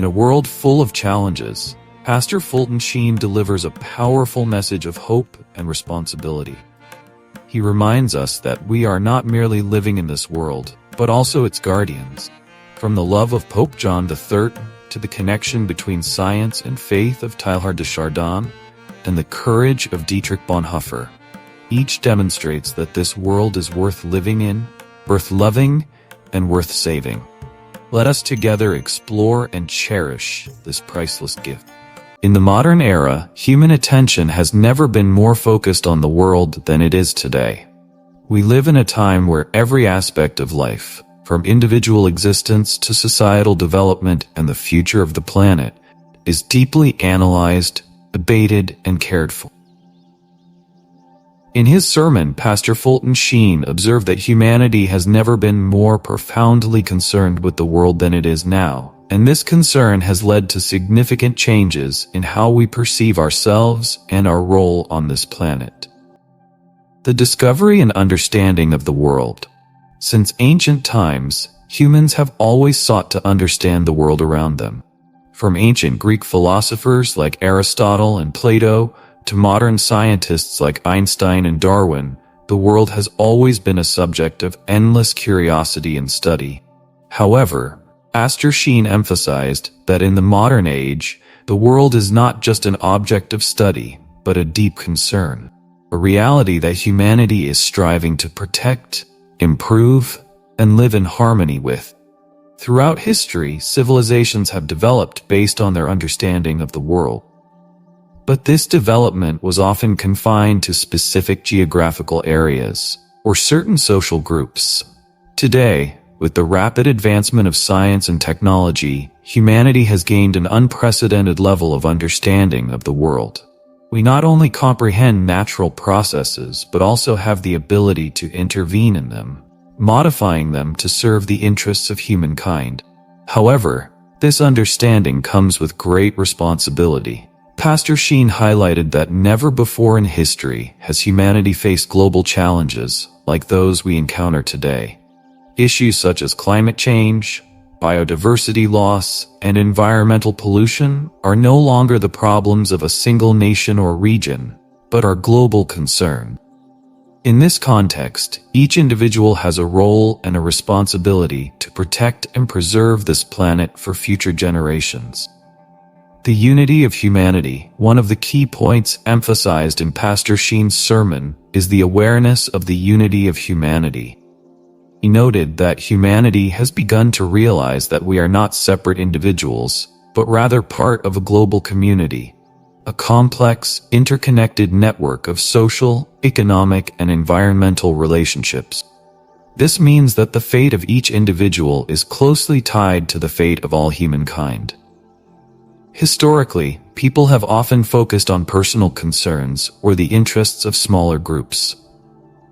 a world full of challenges, Pastor Fulton Sheen delivers a powerful message of hope and responsibility. He reminds us that we are not merely living in this world, but also its guardians. From the love of Pope John III to the connection between science and faith of Teilhard de Chardin and the courage of Dietrich Bonhoeffer, each demonstrates that this world is worth living in, worth loving, and worth saving. Let us together explore and cherish this priceless gift. In the modern era, human attention has never been more focused on the world than it is today. We live in a time where every aspect of life, from individual existence to societal development and the future of the planet, is deeply analyzed, debated, and cared for. In his sermon, Pastor Fulton Sheen observed that humanity has never been more profoundly concerned with the world than it is now, and this concern has led to significant changes in how we perceive ourselves and our role on this planet. The discovery and understanding of the world. Since ancient times, humans have always sought to understand the world around them. From ancient Greek philosophers like Aristotle and Plato to modern scientists like Einstein and Darwin, the world has always been a subject of endless curiosity and study. However, Pastor Sheen emphasized that in the modern age, the world is not just an object of study, but a deep concern, a reality that humanity is striving to protect, improve, and live in harmony with. Throughout history, civilizations have developed based on their understanding of the world. But this development was often confined to specific geographical areas or certain social groups. Today, with the rapid advancement of science and technology, humanity has gained an unprecedented level of understanding of the world. We not only comprehend natural processes, but also have the ability to intervene in them, modifying them to serve the interests of humankind. However, this understanding comes with great responsibility. Pastor Sheen highlighted that never before in history has humanity faced global challenges like those we encounter today. Issues such as climate change, biodiversity loss, and environmental pollution are no longer the problems of a single nation or region, but are global concern. In this context, each individual has a role and a responsibility to protect and preserve this planet for future generations. The unity of humanity, one of the key points emphasized in Pastor Sheen's sermon, is the awareness of the unity of humanity. He noted that humanity has begun to realize that we are not separate individuals, but rather part of a global community, a complex, interconnected network of social, economic, and environmental relationships. This means that the fate of each individual is closely tied to the fate of all humankind. Historically, people have often focused on personal concerns or the interests of smaller groups.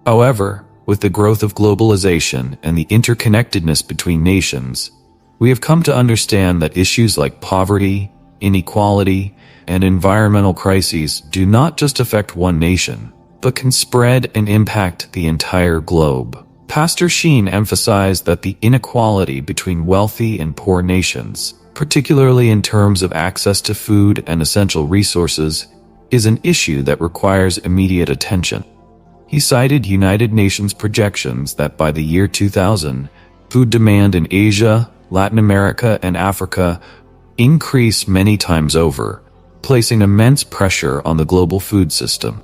However, with the growth of globalization and the interconnectedness between nations, we have come to understand that issues like poverty, inequality, and environmental crises do not just affect one nation, but can spread and impact the entire globe. Pastor Sheen emphasized that the inequality between wealthy and poor nations, particularly in terms of access to food and essential resources, is an issue that requires immediate attention. He cited United Nations projections that by the year 2000, food demand in Asia, Latin America, and Africa increase many times over, placing immense pressure on the global food system.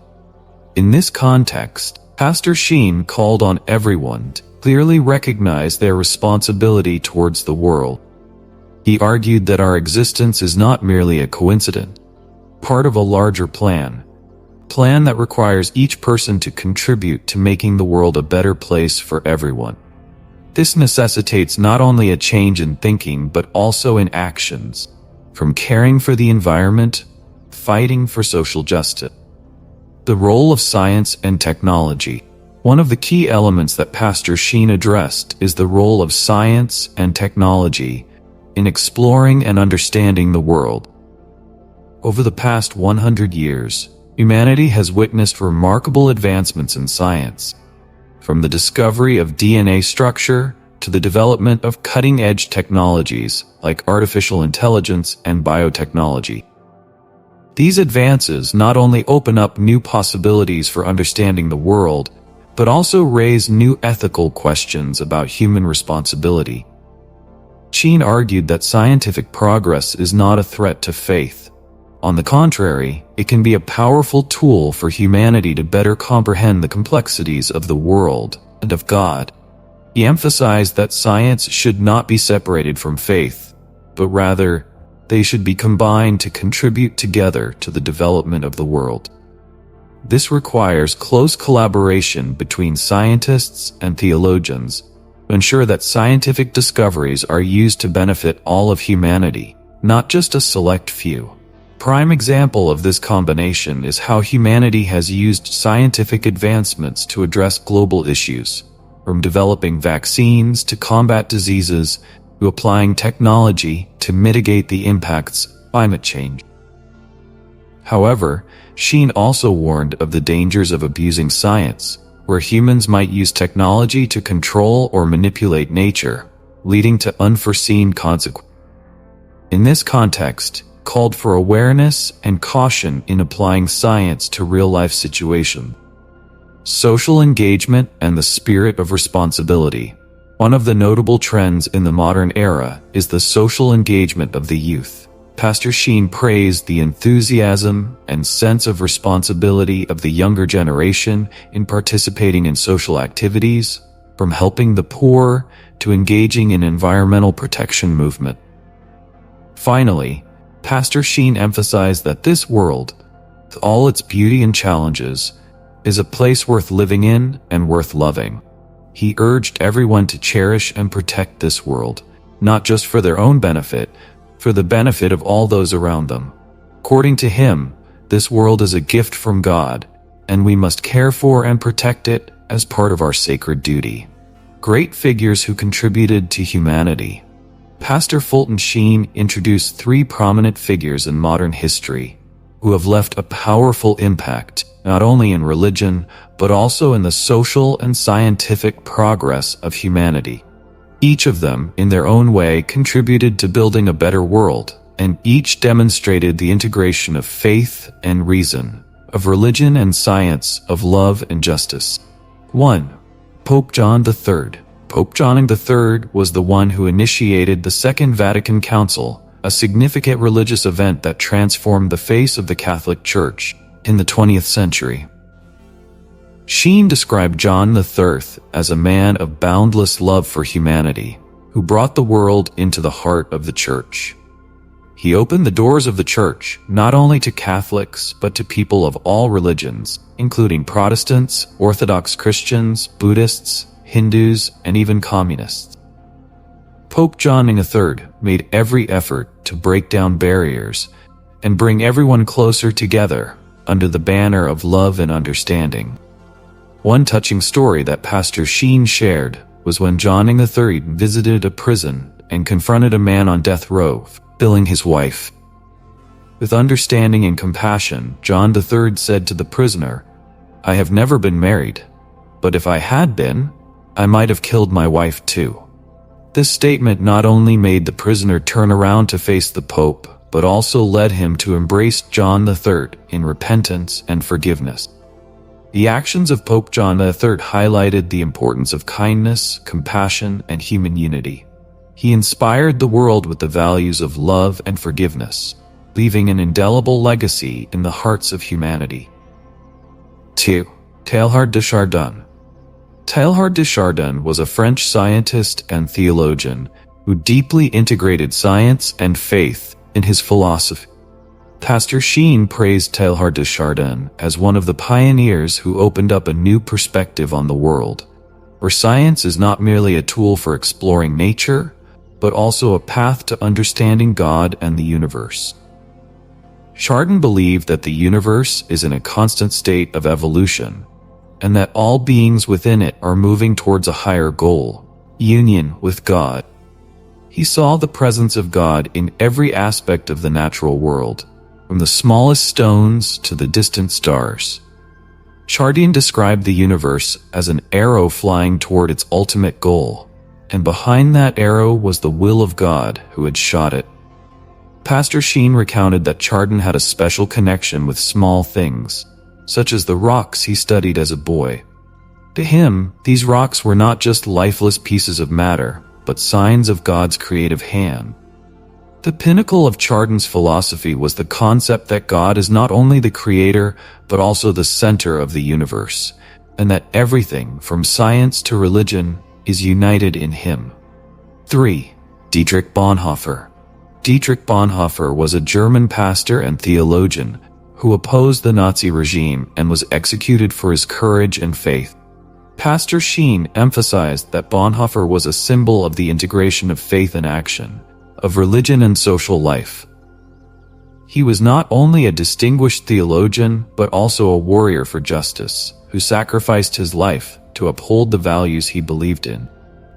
In this context, Pastor Sheen called on everyone to clearly recognize their responsibility towards the world. He argued that our existence is not merely a coincidence, part of a larger plan that requires each person to contribute to making the world a better place for everyone. This necessitates not only a change in thinking but also in actions, from caring for the environment, fighting for social justice. The role of science and technology. One of the key elements that Pastor Sheen addressed is the role of science and technology in exploring and understanding the world. Over the past 100 years, humanity has witnessed remarkable advancements in science. From the discovery of DNA structure to the development of cutting-edge technologies like artificial intelligence and biotechnology. These advances not only open up new possibilities for understanding the world, but also raise new ethical questions about human responsibility. Sheen argued that scientific progress is not a threat to faith. On the contrary, it can be a powerful tool for humanity to better comprehend the complexities of the world and of God. He emphasized that science should not be separated from faith, but rather, they should be combined to contribute together to the development of the world. This requires close collaboration between scientists and theologians to ensure that scientific discoveries are used to benefit all of humanity, not just a select few. Prime example of this combination is how humanity has used scientific advancements to address global issues, from developing vaccines to combat diseases to applying technology to mitigate the impacts of climate change. However, Sheen also warned of the dangers of abusing science, where humans might use technology to control or manipulate nature, leading to unforeseen consequences. In this context, called for awareness and caution in applying science to real-life situations. Social engagement and the spirit of responsibility. One of the notable trends in the modern era is the social engagement of the youth. Pastor Sheen praised the enthusiasm and sense of responsibility of the younger generation in participating in social activities, from helping the poor to engaging in environmental protection movement. Finally, Pastor Sheen emphasized that this world, with all its beauty and challenges, is a place worth living in and worth loving. He urged everyone to cherish and protect this world, not just for their own benefit, for the benefit of all those around them. According to him, this world is a gift from God, and we must care for and protect it as part of our sacred duty. Great figures who contributed to humanity. Pastor Fulton Sheen introduced three prominent figures in modern history who have left a powerful impact not only in religion but also in the social and scientific progress of humanity. Each of them, in their own way, contributed to building a better world, and each demonstrated the integration of faith and reason, of religion and science, of love and justice. 1. Pope John III. Pope John III was the one who initiated the Second Vatican Council, a significant religious event that transformed the face of the Catholic Church in the 20th century. Sheen described John III as a man of boundless love for humanity, who brought the world into the heart of the Church. He opened the doors of the Church not only to Catholics but to people of all religions, including Protestants, Orthodox Christians, Buddhists, Hindus, and even communists. Pope John III made every effort to break down barriers and bring everyone closer together under the banner of love and understanding. One touching story that Pastor Sheen shared was when John III visited a prison and confronted a man on death row, killing his wife. With understanding and compassion, John III said to the prisoner, "I have never been married, but if I had been, I might have killed my wife too." This statement not only made the prisoner turn around to face the Pope, but also led him to embrace John III in repentance and forgiveness. The actions of Pope John III highlighted the importance of kindness, compassion, and human unity. He inspired the world with the values of love and forgiveness, leaving an indelible legacy in the hearts of humanity. 2. Teilhard de Chardin. Teilhard de Chardin was a French scientist and theologian who deeply integrated science and faith in his philosophy. Pastor Sheen praised Teilhard de Chardin as one of the pioneers who opened up a new perspective on the world, where science is not merely a tool for exploring nature, but also a path to understanding God and the universe. Chardin believed that the universe is in a constant state of evolution, and that all beings within it are moving towards a higher goal, union with God. He saw the presence of God in every aspect of the natural world, from the smallest stones to the distant stars. Chardin described the universe as an arrow flying toward its ultimate goal, and behind that arrow was the will of God who had shot it. Pastor Sheen recounted that Chardin had a special connection with small things, such as the rocks he studied as a boy. To him, these rocks were not just lifeless pieces of matter, but signs of God's creative hand. The pinnacle of Chardin's philosophy was the concept that God is not only the creator, but also the center of the universe, and that everything, from science to religion, is united in him. 3. Dietrich Bonhoeffer. Dietrich Bonhoeffer was a German pastor and theologian who opposed the Nazi regime and was executed for his courage and faith. Pastor Sheen emphasized that Bonhoeffer was a symbol of the integration of faith and action, of religion and social life. He was not only a distinguished theologian, but also a warrior for justice, who sacrificed his life to uphold the values he believed in.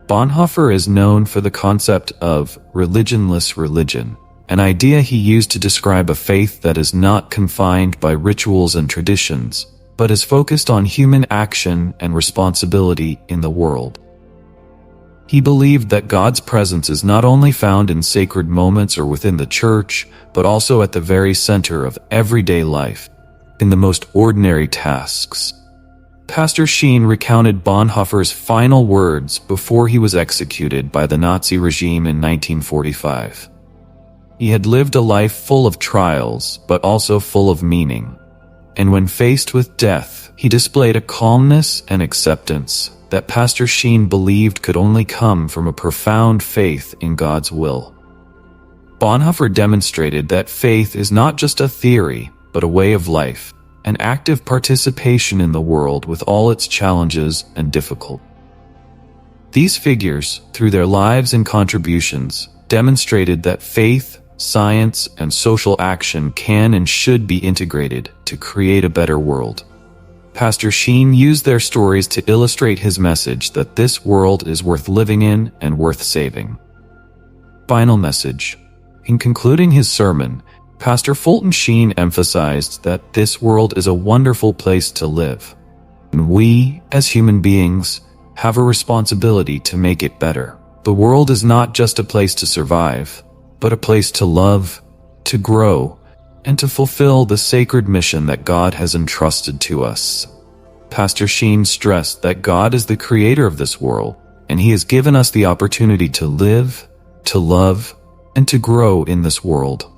Bonhoeffer is known for the concept of religionless religion, an idea he used to describe a faith that is not confined by rituals and traditions, but is focused on human action and responsibility in the world. He believed that God's presence is not only found in sacred moments or within the church, but also at the very center of everyday life, in the most ordinary tasks. Pastor Sheen recounted Bonhoeffer's final words before he was executed by the Nazi regime in 1945. He had lived a life full of trials, but also full of meaning. And when faced with death, he displayed a calmness and acceptance that Pastor Sheen believed could only come from a profound faith in God's will. Bonhoeffer demonstrated that faith is not just a theory, but a way of life, an active participation in the world with all its challenges and difficulties. These figures, through their lives and contributions, demonstrated that faith, science, and social action can and should be integrated to create a better world. Pastor Sheen used their stories to illustrate his message that this world is worth living in and worth saving. Final message. In concluding his sermon, Pastor Fulton Sheen emphasized that this world is a wonderful place to live, and we, as human beings, have a responsibility to make it better. The world is not just a place to survive, but a place to love, to grow, and to fulfill the sacred mission that God has entrusted to us. Pastor Sheen stressed that God is the creator of this world, and he has given us the opportunity to live, to love, and to grow in this world.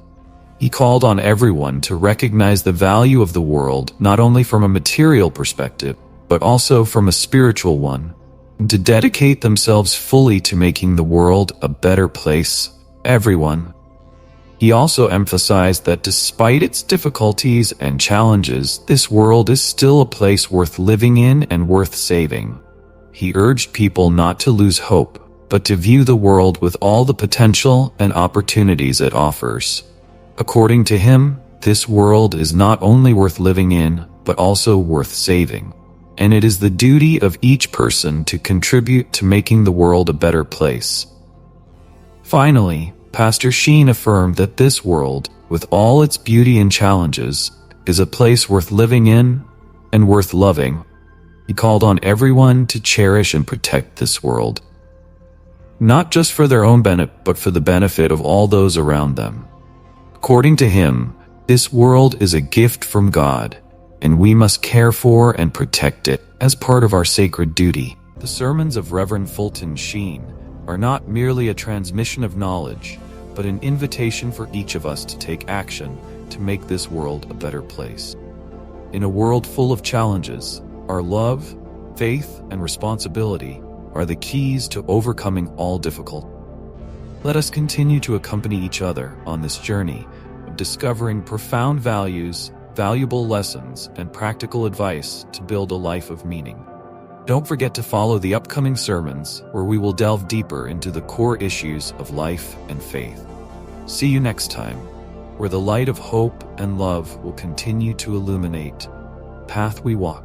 He called on everyone to recognize the value of the world not only from a material perspective, but also from a spiritual one, and to dedicate themselves fully to making the world a better place, everyone. He also emphasized that despite its difficulties and challenges, this world is still a place worth living in and worth saving. He urged people not to lose hope, but to view the world with all the potential and opportunities it offers. According to him, this world is not only worth living in, but also worth saving. And it is the duty of each person to contribute to making the world a better place. Finally, Pastor Sheen affirmed that this world, with all its beauty and challenges, is a place worth living in and worth loving. He called on everyone to cherish and protect this world, not just for their own benefit, but for the benefit of all those around them. According to him, this world is a gift from God, and we must care for and protect it as part of our sacred duty. The sermons of Reverend Fulton Sheen are not merely a transmission of knowledge, but an invitation for each of us to take action to make this world a better place. In a world full of challenges, our love, faith, and responsibility are the keys to overcoming all difficulty. Let us continue to accompany each other on this journey of discovering profound values, valuable lessons, and practical advice to build a life of meaning. Don't forget to follow the upcoming sermons, where we will delve deeper into the core issues of life and faith. See you next time, where the light of hope and love will continue to illuminate the path we walk.